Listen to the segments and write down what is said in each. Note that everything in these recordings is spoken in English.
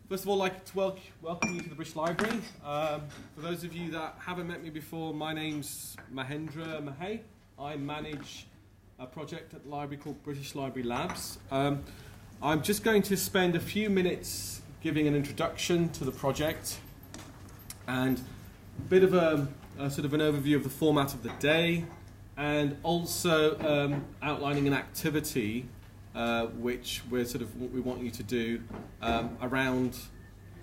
First of all, I'd like to welcome you to the British Library. For those of you that haven't met me before, my name's Mahendra Mahey. I manage a project at the library called British Library Labs. I'm just going to spend a few minutes giving an introduction to the project and a bit of a sort of an overview of the format of the day, and also outlining an activity which we want you to do around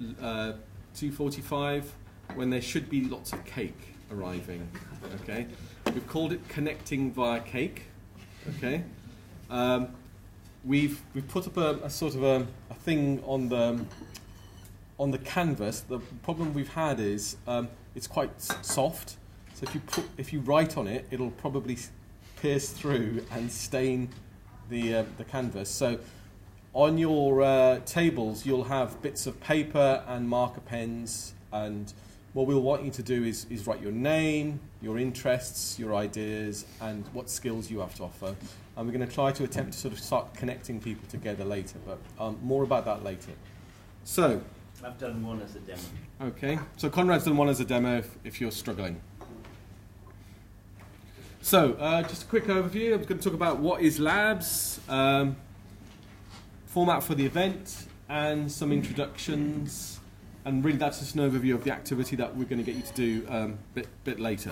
2:45, when there should be lots of cake arriving. Okay, we've called it Connecting Via Cake. Okay, we've put up a sort of a thing on the canvas. The problem we've had is it's quite soft, so if you write on it, it'll probably pierce through and stain the canvas. So on your tables you'll have bits of paper and marker pens, and what we'll want you to do is write your name, your interests, your ideas, and what skills you have to offer. And we're going to try to attempt to sort of start connecting people together later, but more about that later. So I've done one as a demo. Okay, so Conrad's done one as a demo if you're struggling. So, just a quick overview. I'm going to talk about what is Labs, format for the event, and some introductions. And really that's just an overview of the activity that we're going to get you to do a bit later.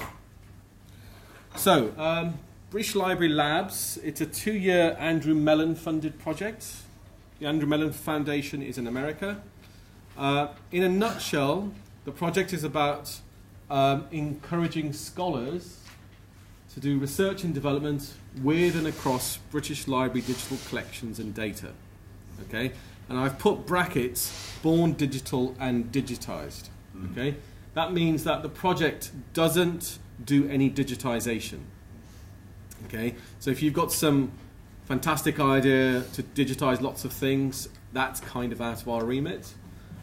So, British Library Labs, it's a 2-year Andrew Mellon funded project. The Andrew Mellon Foundation is in America. In a nutshell, the project is about encouraging scholars to do research and development with and across British Library digital collections and data. Okay, and I've put brackets, born digital and digitized. Okay, that means that the project doesn't do any digitization. Okay, so if you've got some fantastic idea to digitize lots of things, that's kind of out of our remit.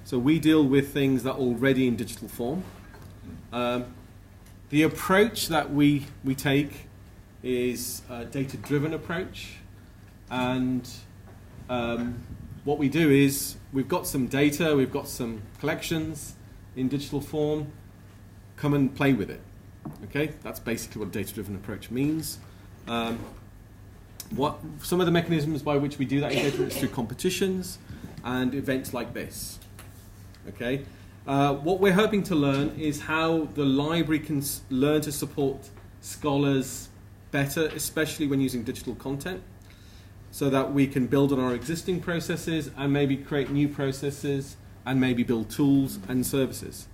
So we deal with things that are already in digital form. The approach that we take is a data-driven approach, and what we do is we've got some data, we've got some collections in digital form, come and play with it. Okay, that's basically what a data-driven approach means. Some of the mechanisms by which we do that engagement is through competitions and events like this. Okay. What we're hoping to learn is how the library can learn to support scholars better, especially when using digital content, so that we can build on our existing processes and maybe create new processes and maybe build tools and services.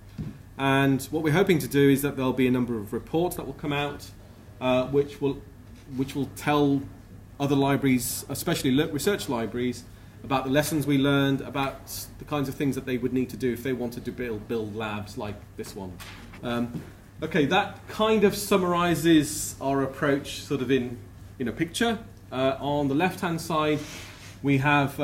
And what we're hoping to do is that there'll be a number of reports that will come out which will tell other libraries, especially research libraries, about the lessons we learned, about the kinds of things that they would need to do if they wanted to build labs like this one. Okay, that kind of summarizes our approach sort of in a picture. On the left-hand side, we have,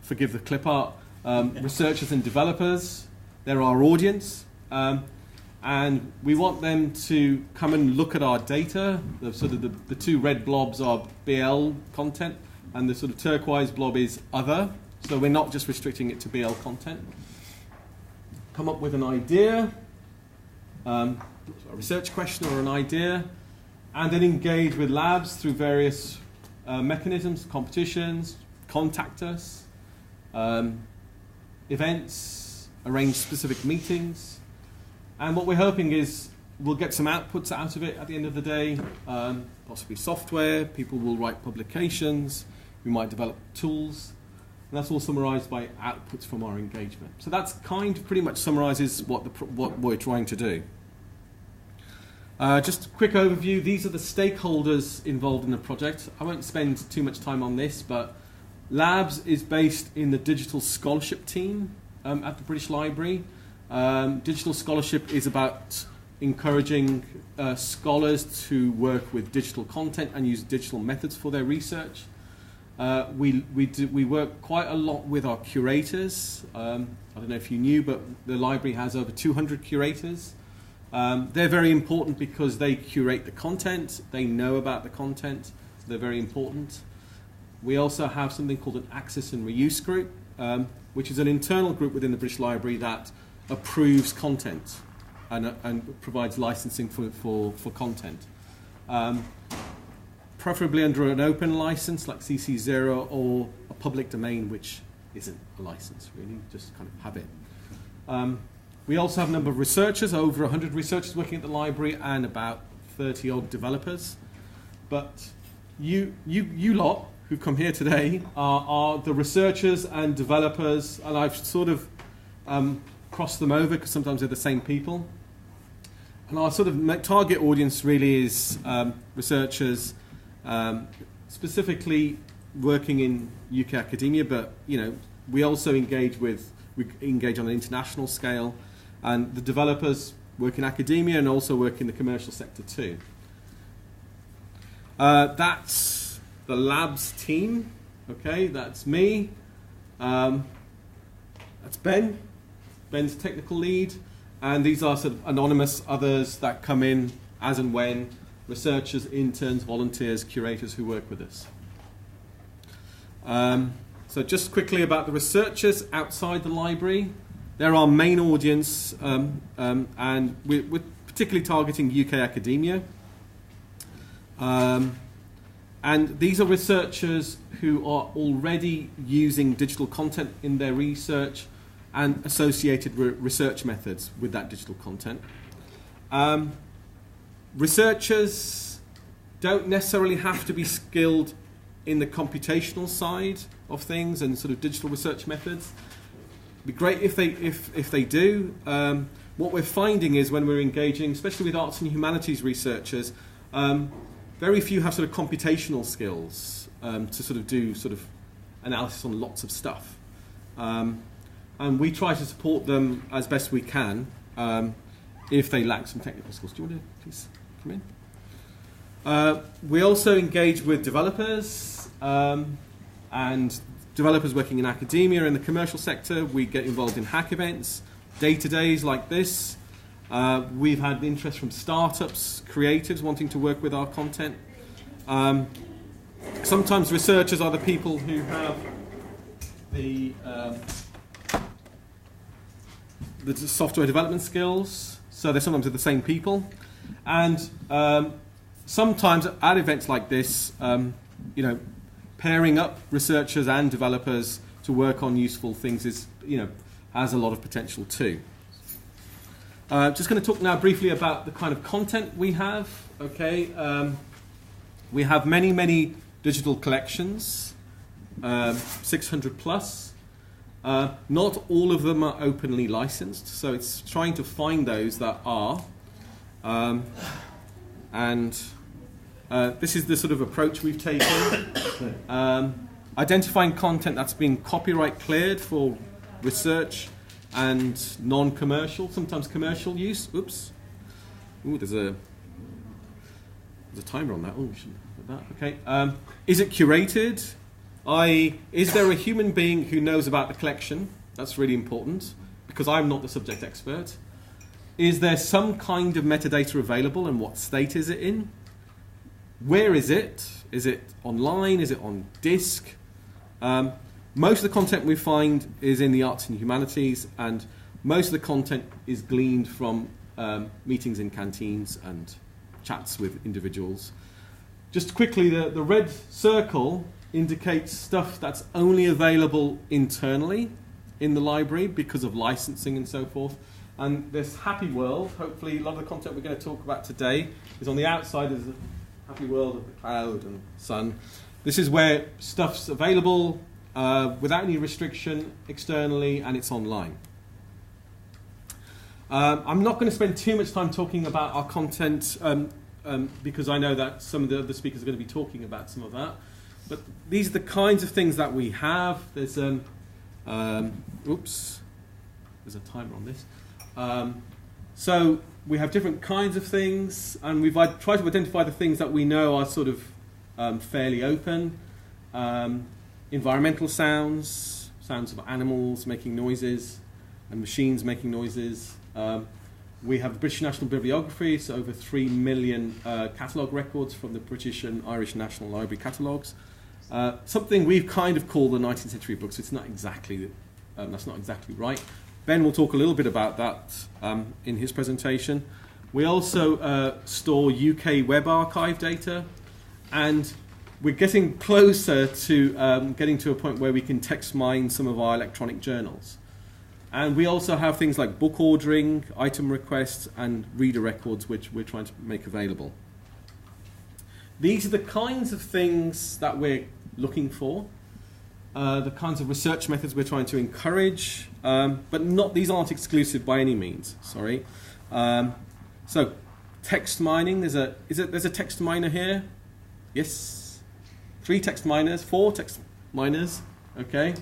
forgive the clip art, researchers and developers. They're our audience. And we want them to come and look at our data. The two red blobs are BL content, and the sort of turquoise blob is other, so we're not just restricting it to BL content. Come up with an idea, a research question or an idea, and then engage with labs through various mechanisms, competitions, contact us, events, arrange specific meetings. And what we're hoping is we'll get some outputs out of it at the end of the day, possibly software, people will write publications, we might develop tools, and that's all summarized by outputs from our engagement. So that's kind of pretty much summarizes what we're trying to do. Just a quick overview. These are the stakeholders involved in the project. I won't spend too much time on this, but Labs is based in the digital scholarship team at the British Library. Digital scholarship is about encouraging scholars to work with digital content and use digital methods for their research. We work quite a lot with our curators. I don't know if you knew, but the library has over 200 curators. They're very important because they curate the content, they know about the content, so they're very important. We also have something called an access and reuse group, which is an internal group within the British Library that approves content and provides licensing for content. Preferably under an open license like CC0 or a public domain, which isn't a license really, just kind of have it. We also have a number of researchers, over 100 researchers working at the library and about 30 odd developers. But you lot who come here today are the researchers and developers, and I've sort of crossed them over because sometimes they're the same people. And our sort of target audience really is researchers, specifically working in UK academia, but we also engage on an international scale, and the developers work in academia and also work in the commercial sector too. That's the labs team. Okay, that's me. That's Ben. Ben's technical lead. And these are sort of anonymous others that come in as and when, researchers, interns, volunteers, curators who work with us. So just quickly about the researchers outside the library. They're our main audience, and we're particularly targeting UK academia. And these are researchers who are already using digital content in their research and associated research methods with that digital content. Researchers don't necessarily have to be skilled in the computational side of things and sort of digital research methods. It'd be great if they do. What we're finding is when we're engaging, especially with arts and humanities researchers, very few have sort of computational skills to sort of do sort of analysis on lots of stuff. And we try to support them as best we can if they lack some technical skills. Do you want to please come in? We also engage with developers and developers working in academia and the commercial sector. We get involved in hack events, day-to-days like this. We've had interest from startups, creatives wanting to work with our content. Sometimes researchers are the people who have the software development skills, so they're sometimes the same people. And sometimes at events like this, pairing up researchers and developers to work on useful things is, has a lot of potential too. Just going to talk now briefly about the kind of content we have. Okay, we have many digital collections, 600 plus. Not all of them are openly licensed, so it's trying to find those that are. This is the sort of approach we've taken. Identifying content that's been copyright cleared for research and non-commercial, sometimes commercial use. Oops. Ooh, there's a timer on that. Oh, we shouldn't put that. Okay. Is it curated? Is there a human being who knows about the collection? That's really important, because I'm not the subject expert. Is there some kind of metadata available, and what state is it in? Where is it? Is it online? Is it on disk? Most of the content we find is in the arts and humanities, and most of the content is gleaned from meetings in canteens and chats with individuals. Just quickly, the red circle indicates stuff that's only available internally in the library because of licensing and so forth. And this happy world, hopefully a lot of the content we're going to talk about today is on the outside of the happy world of the cloud and sun. This is where stuff's available without any restriction externally, and it's online. I'm not going to spend too much time talking about our content because I know that some of the other speakers are going to be talking about some of that. But these are the kinds of things that we have. There's oops, there's a timer on this. So we have different kinds of things, and we've tried to identify the things that we know are sort of fairly open. Environmental sounds of animals making noises and machines making noises. We have the British National Bibliography, so over 3 million catalogue records from the British and Irish National Library catalogues. Something we've kind of called the 19th century books. It's not exactly, that's not exactly right. Ben will talk a little bit about that in his presentation. We also store UK Web Archive data, and we're getting closer to getting to a point where we can text mine some of our electronic journals. And we also have things like book ordering, item requests, and reader records, which we're trying to make available. These are the kinds of things that we're looking for, the kinds of research methods we're trying to encourage, but these aren't exclusive by any means. Sorry. So, text mining. There's a text miner here. Yes, 4 text miners. Okay.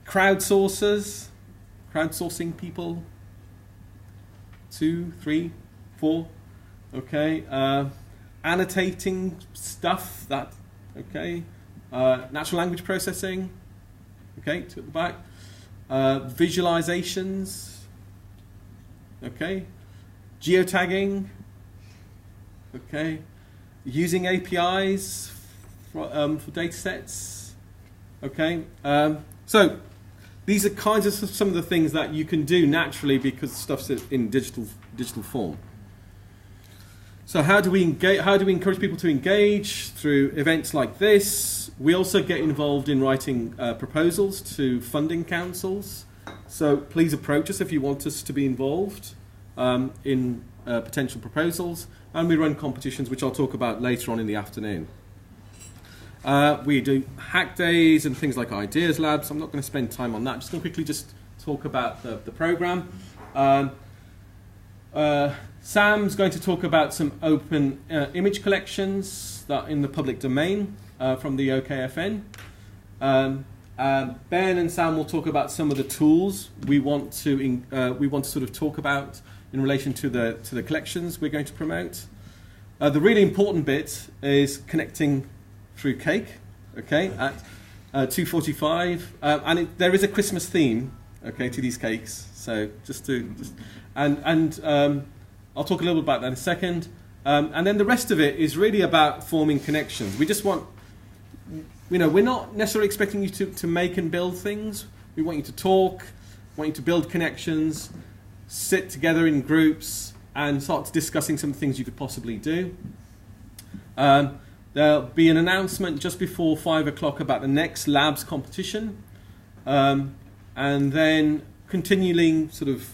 Crowdsourcing people. 2, 3, 4. Okay. Annotating stuff. Okay. Natural language processing. Okay, to the back. Visualizations. Okay. Geotagging. Okay. Using APIs for data sets. Okay. So these are kinds of some of the things that you can do naturally because stuff's in digital form. So how do we engage? How do we encourage people to engage? Through events like this. We also get involved in writing proposals to funding councils. So please approach us if you want us to be involved in potential proposals. And we run competitions, which I'll talk about later on in the afternoon. We do hack days and things like ideas labs. I'm not going to spend time on that. I'm just going to quickly talk about the program. Sam's going to talk about some open image collections that are in the public domain from the OKFN. Ben and Sam will talk about some of the tools we want to sort of talk about in relation to the collections we're going to promote. The really important bit is connecting through cake. Okay, at 2:45, and there is a Christmas theme. Okay, to these cakes. So I'll talk a little bit about that in a second. And then the rest of it is really about forming connections. We just want, we're not necessarily expecting you to make and build things. We want you to talk, want you to build connections, sit together in groups, and start discussing some things you could possibly do. There'll be an announcement just before 5 o'clock about the next labs competition. And then continuing sort of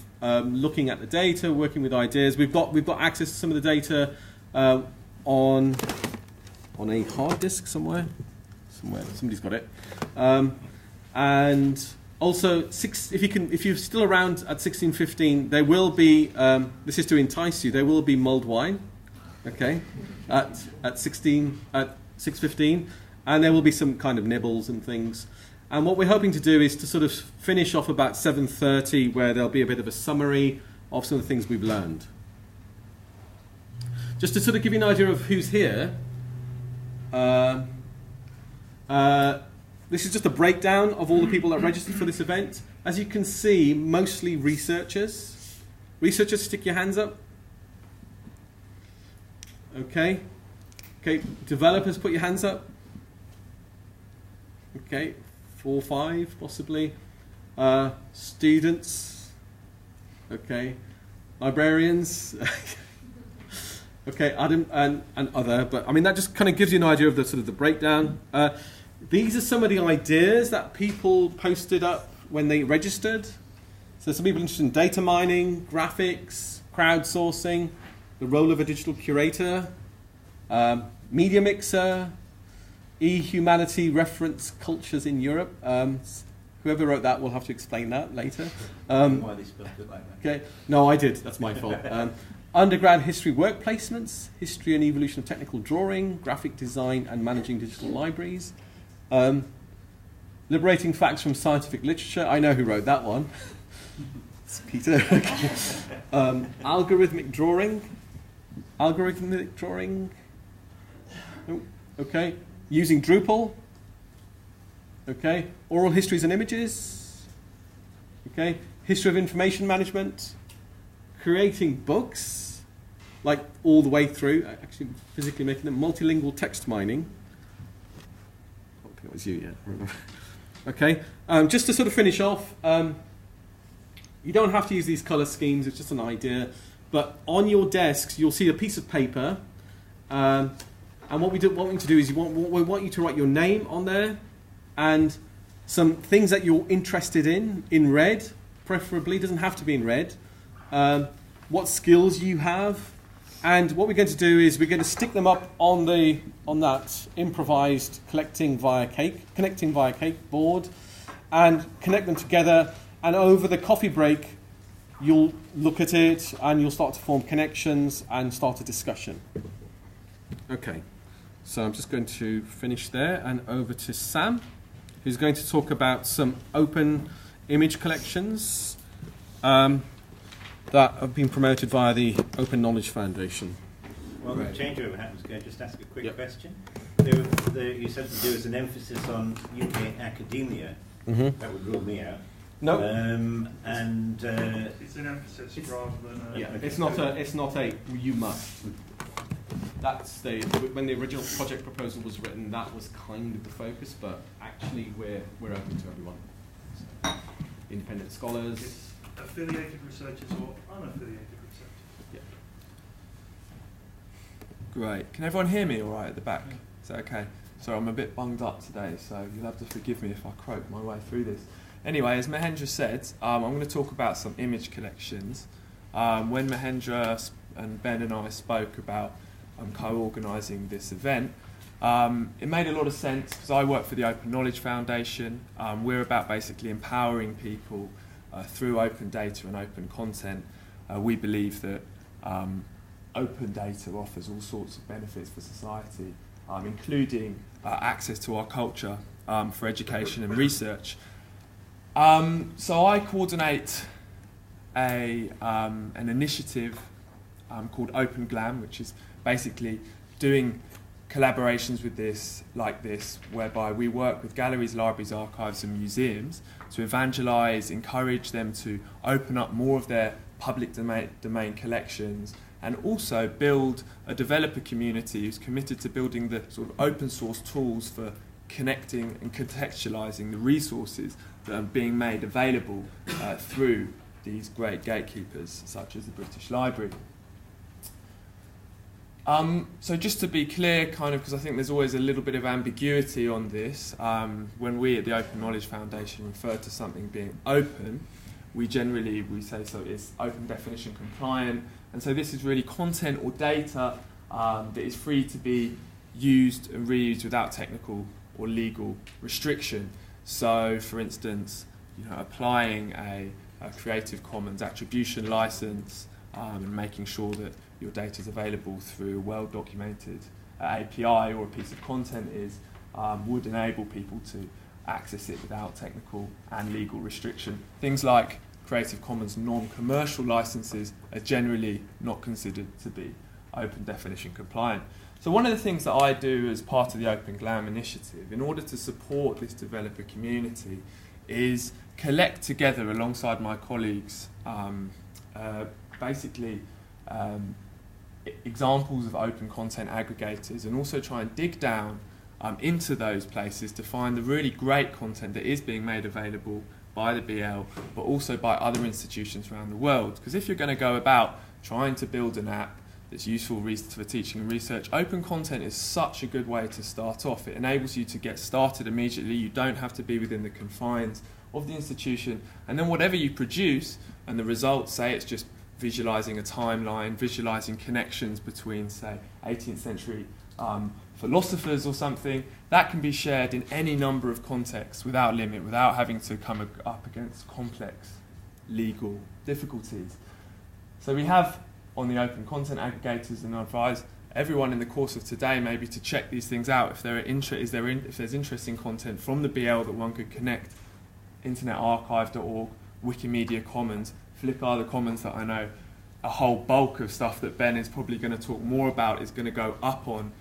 looking at the data, working with ideas. We've got access to some of the data on a hard disk somewhere. Somebody's got it. And also, if you're still around at 16:15, there will be. This is to entice you. There will be mulled wine, okay, at 6:15, and there will be some kind of nibbles and things. And what we're hoping to do is to sort of finish off about 7:30, where there'll be a bit of a summary of some of the things we've learned. Just to sort of give you an idea of who's here, this is just a breakdown of all the people that registered for this event. As you can see, mostly researchers. Researchers, stick your hands up. Okay. Okay, developers, put your hands up. Okay. 4 or 5 possibly. Students. Okay. Librarians. Okay, Adam and other. But I mean, that just kind of gives you an idea of the sort of the breakdown. These are some of the ideas that people posted up when they registered. So some people interested in data mining, graphics, crowdsourcing, the role of a digital curator, media mixer, e-humanity reference cultures in Europe. Whoever wrote that will have to explain that later. Why they spelled it like that. Okay, no, I did. That's my fault. Undergrad history work placements, history and evolution of technical drawing, graphic design and managing digital libraries. Liberating facts from scientific literature. I know who wrote that one. It's Peter. Algorithmic drawing. Oh, okay. Using Drupal. Okay. Oral histories and images. Okay. History of information management. Creating books, like all the way through, actually physically making them. Multilingual text mining. was you, yeah. Okay, just to sort of finish off, you don't have to use these colour schemes, it's just an idea. But on your desks, you'll see a piece of paper. And what we want you to do is we want you to write your name on there and some things that you're interested in red, preferably. It doesn't have to be in red. What skills you have. And what we're going to do is we're going to stick them up on that improvised connecting via cake board and connect them together. And over the coffee break, you'll look at it and you'll start to form connections and start a discussion. Okay, so I'm just going to finish there and over to Sam, who's going to talk about some open image collections that have been promoted via the Open Knowledge Foundation. Well, the changeover happens. Can I just ask a quick question? You said that there was an emphasis on UK academia. Mm-hmm. That would rule me out. No. It's an emphasis rather than a... It's not a you must. That's when the original project proposal was written, that was kind of the focus, but actually we're open to everyone. So, independent scholars. It's affiliated researchers or unaffiliated researchers. Yeah. Great. Can everyone hear me all right at the back? Is that okay? Sorry, I'm a bit bunged up today, so you'll have to forgive me if I croak my way through this. Anyway, as Mahendra said, I'm going to talk about some image collections. When Mahendra and Ben and I spoke about co-organising this event, it made a lot of sense because I work for the Open Knowledge Foundation. We're about basically empowering people through open data and open content. We believe that open data offers all sorts of benefits for society, including access to our culture for education and research. So I coordinate an initiative called Open Glam, which is basically doing collaborations with this, whereby we work with galleries, libraries, archives and museums to evangelise, encourage them to open up more of their public domain collections, and also build a developer community who's committed to building the sort of open source tools for connecting and contextualising the resources that are being made available through these great gatekeepers such as the British Library. So just to be clear, because I think there's always a little bit of ambiguity on this, when we at the Open Knowledge Foundation refer to something being open, we say so it's open definition compliant, and so this is really content or data that is free to be used and reused without technical or legal restriction. So, for instance, applying a Creative Commons attribution license and making sure that your data is available through a well-documented API or a piece of content would enable people to access it without technical and legal restriction. Things like Creative Commons non-commercial licenses are generally not considered to be open definition compliant. So one of the things that I do as part of the Open Glam initiative, in order to support this developer community, is collect together alongside my colleagues examples of open content aggregators, and also try and dig down into those places to find the really great content that is being made available by the BL, but also by other institutions around the world. Because if you're going to go about trying to build an app that's useful for teaching and research, open content is such a good way to start off. It enables you to get started immediately. You don't have to be within the confines of the institution. And then whatever you produce, and the results, say it's just visualising a timeline, visualising connections between, say, 18th century philosophers or something, that can be shared in any number of contexts without limit, without having to come up against complex legal difficulties. So we have on the open content aggregators, and I advise everyone in the course of today maybe to check these things out if there's interesting content from the BL that one could connect. internetarchive.org, Wikimedia Commons, Flickr the Commons, that I know a whole bulk of stuff that Ben is probably going to talk more about is going to go up on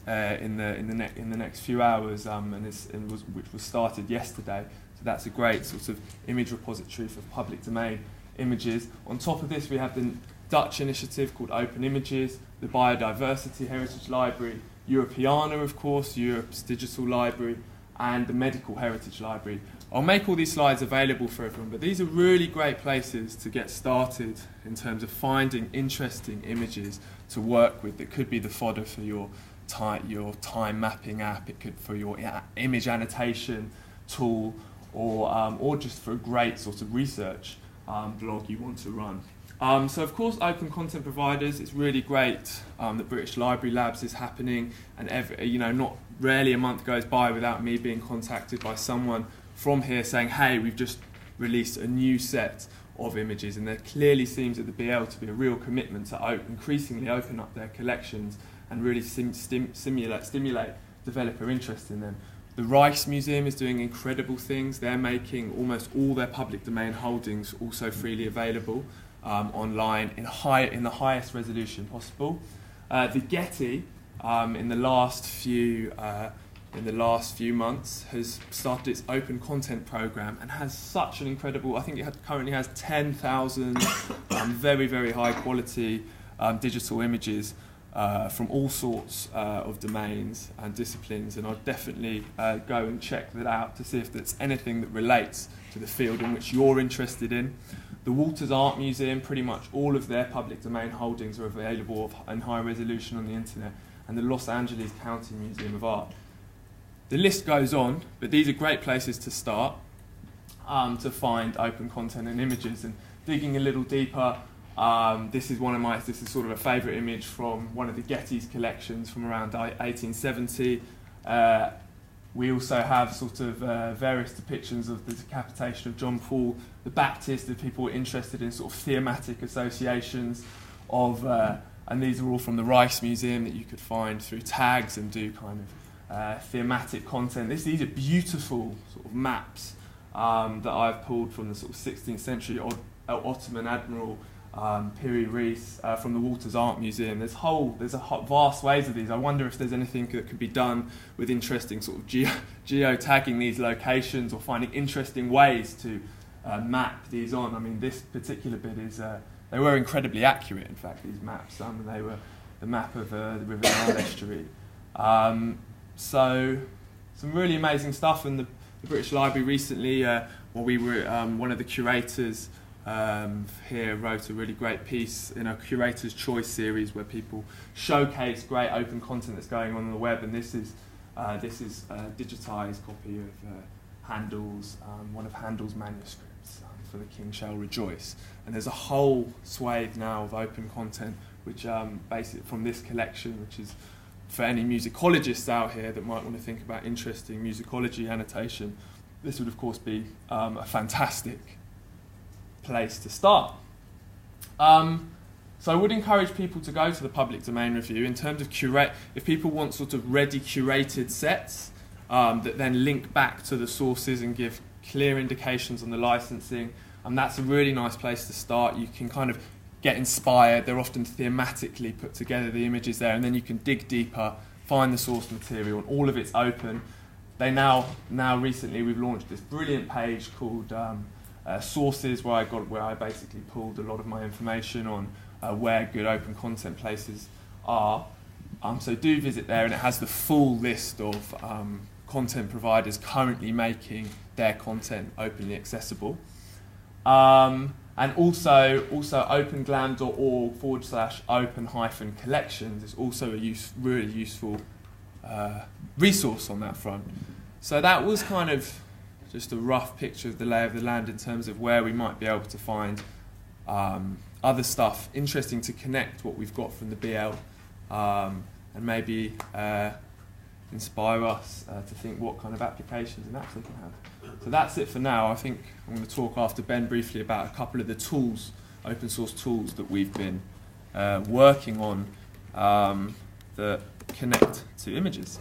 in the next few hours, which was started yesterday. So that's a great sort of image repository for public domain images. On top of this, we have the Dutch initiative called Open Images, the Biodiversity Heritage Library, Europeana, of course, Europe's digital library, and the Medical Heritage Library. I'll make all these slides available for everyone, but these are really great places to get started in terms of finding interesting images to work with that could be the fodder for your time mapping app, it could for your image annotation tool, or just for a great sort of research blog you want to run. So of course, open content providers, it's really great that British Library Labs is happening, and not rarely a month goes by without me being contacted by someone from here saying, hey, we've just released a new set of images, and there clearly seems at the BL to be a real commitment to increasingly open up their collections and really stimulate developer interest in them. The Rijksmuseum is doing incredible things. They're making almost all their public domain holdings also freely available online in the highest resolution possible. The Getty, in the last few months, has started its open content program and has such an incredible. I think it currently has 10,000 very, very high quality digital images from all sorts of domains and disciplines, and I'll definitely go and check that out to see if there's anything that relates to the field in which you're interested in. The Walters Art Museum, pretty much all of their public domain holdings are available in high resolution on the internet, and the Los Angeles County Museum of Art. The list goes on, but these are great places to start to find open content and images. And digging a little deeper, this is sort of a favourite image from one of the Getty's collections from around 1870. We also have sort of various depictions of the decapitation of John Paul the Baptist, if people were interested in sort of thematic associations of, and these are all from the Rijksmuseum that you could find through tags and do kind of thematic content. These are beautiful sort of maps that I've pulled from the sort of 16th century Ottoman admiral Piri Reis from the Walters Art Museum. There's a vast ways of these. I wonder if there's anything that could be done with interesting sort of geo-tagging these locations or finding interesting ways to map these on. I mean, this particular bit is, they were incredibly accurate, in fact, these maps. They were the map of the River Nile estuary. So, some really amazing stuff. And the British Library recently, one of the curators here wrote a really great piece in a Curator's Choice series where people showcase great open content that's going on the web, and this is a digitised copy of Handel's, one of Handel's manuscripts for The King Shall Rejoice. And there's a whole swathe now of open content which basically from this collection, which is for any musicologists out here that might want to think about interesting musicology annotation. This would of course be a fantastic place to start. So I would encourage people to go to the public domain review in terms of if people want sort of ready curated sets that then link back to the sources and give clear indications on the licensing, and that's a really nice place to start. You can kind of get inspired. They're often thematically put together, the images there, and then you can dig deeper, find the source material, and all of it's open. They now recently we've launched this brilliant page called Sources, where I basically pulled a lot of my information on where good open content places are. So do visit there, and it has the full list of content providers currently making their content openly accessible. And also openglam.org/open-collections is also a really useful resource on that front. So that was kind of just a rough picture of the lay of the land in terms of where we might be able to find other stuff interesting to connect what we've got from the BL and maybe inspire us to think what kind of applications and apps they can have. So that's it for now. I think I'm going to talk after Ben briefly about a couple of the tools, open source tools that we've been working on that connect to images.